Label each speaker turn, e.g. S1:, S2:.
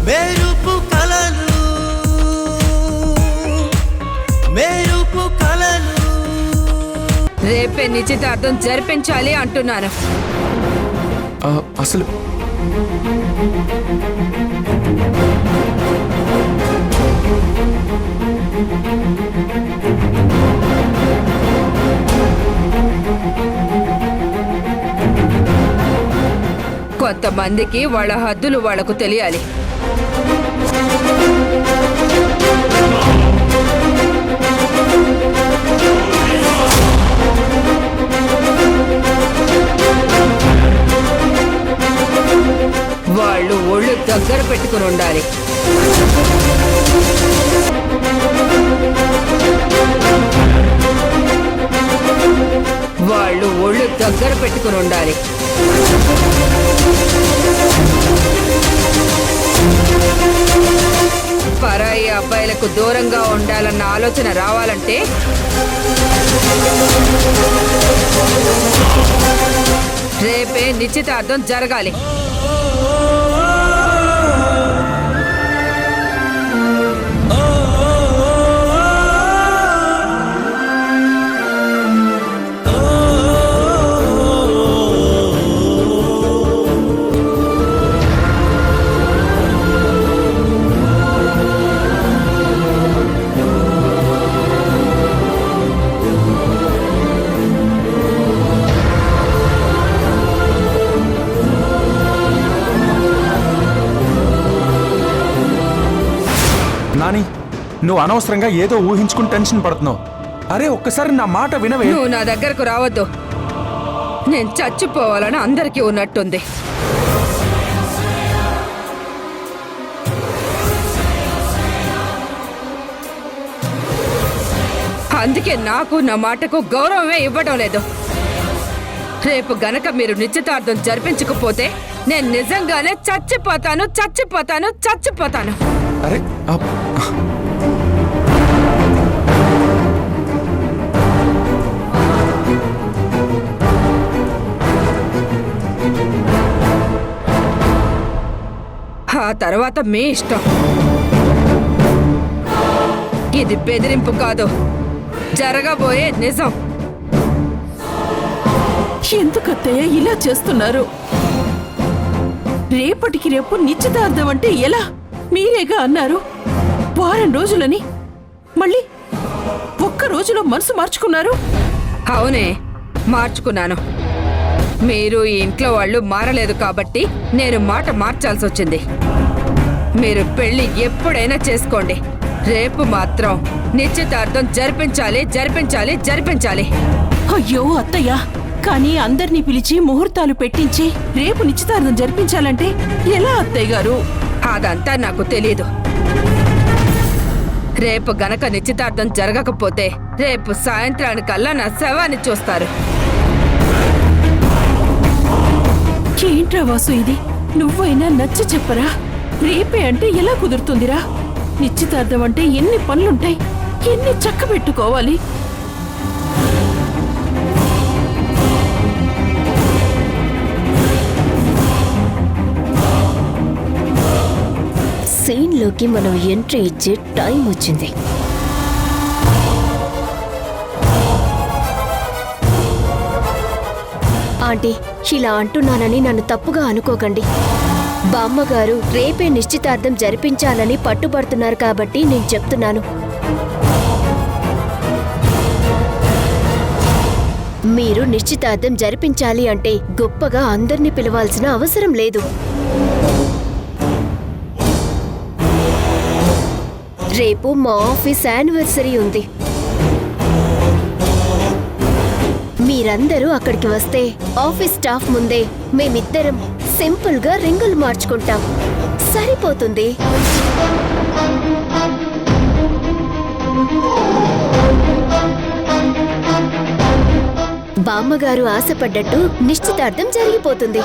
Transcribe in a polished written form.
S1: మెరుపు కలలు మెరుపు కలలు
S2: రేపే నిశ్చితార్థం జరిపించాలి అంటున్నాను.
S3: అసలు
S2: కొంతమందికి వాళ్ళ హద్దులు వాళ్లకు తెలియాలి. వాళ్ళు ఒళ్ళు దగ్గర పెట్టుకుని ఉండాలి. వాళ్ళు ఒళ్ళు దగ్గర పెట్టుకుని ఉండాలి. పరాయి అబ్బాయిలకు దూరంగా ఉండాలన్న ఆలోచన రావాలంటే రేపే నిశ్చితార్థం జరగాలి.
S3: నాని, నువ్వు అనవసరంగా ఏదో ఊహించుకుని టెన్షన్ పడుతున్నావు. అరే ఒక్కసారి నా మాట వినవే.
S2: నువ్వు నా దగ్గరకు రావద్దు. నేను చచ్చిపోవాలని అందరికీ ఉన్నట్టుంది. అందుకే నాకు నా మాటకు గౌరవమే ఇవ్వడం లేదు. రేపు గనక మీరు నిశ్చితార్థం జరిపించకపోతే నేను నిజంగానే చచ్చిపోతాను చచ్చిపోతాను చచ్చిపోతాను.
S3: అరే
S2: ఆ తర్వాత మీ ఇష్టం. ఇది బెదిరింపు కాదు, జరగబోయే నిజం.
S4: ఎందుకత్తయ్య ఇలా చేస్తున్నారు? రేపటికి రేపు నిశ్చితార్థం అంటే ఎలా? మీరేగా అన్నారు వారం రోజులని. మళ్ళీ ఒక్క రోజులో మనసు మార్చుకున్నారు.
S2: అవునే, మార్చుకున్నాను. మీరు ఈ ఇంట్లో వాళ్ళు మారలేదు కాబట్టి నేను మాట మార్చాల్సి వచ్చింది. మీరు పెళ్లి ఎప్పుడైనా చేసుకోండి, రేపు మాత్రం నిశ్చితార్థం జరిపించాలి జరిపించాలి జరిపించాలి.
S4: అయ్యో అత్తయ్య, కానీ అందర్నీ పిలిచి ముహూర్తాలు పెట్టించి రేపు నిశ్చితార్థం జరిపించాలంటే ఎలా అత్తయ్య గారు?
S2: అదంతా నాకు తెలీదు. రేపు గనక నిశ్చితార్థం జరగకపోతే రేపు సాయంత్రానికల్లా నా శవాన్ని చూస్తారు.
S4: ఏంట్రా వాసు ఇది? నువ్వైనా నచ్చ చెప్పరా? రేపే అంటే ఎలా కుదురుతుందిరా? నిశ్చితార్థం అంటే ఎన్ని పనులుంటాయి, ఎన్ని చక్క పెట్టుకోవాలి.
S5: సీన్లోకి మనం ఎంట్రీ ఇచ్చే టైం వచ్చింది. ఆంటీ, ఇలా అంటున్నానని నన్ను తప్పుగా అనుకోకండి. బామ్మగారు రేపే నిశ్చితార్థం జరిపించాలని పట్టుబడుతున్నారు కాబట్టి నేను చెప్తున్నాను. మీరు నిశ్చితార్థం జరిపించాలి అంటే గొప్పగా అందర్నీ పిలవాల్సిన అవసరం లేదు. రేపు మా ఆఫీస్ యానివర్సరీ ఉంది. మీరందరూ అక్కడికి వస్తే ఆఫీస్ స్టాఫ్ ముందే మేమిద్దరం సింపుల్ గా రింగులు మార్చుకుంటాం. సరిపోతుంది. బామ్మగారు ఆశపడ్డట్టు నిశ్చితార్థం జరిగిపోతుంది.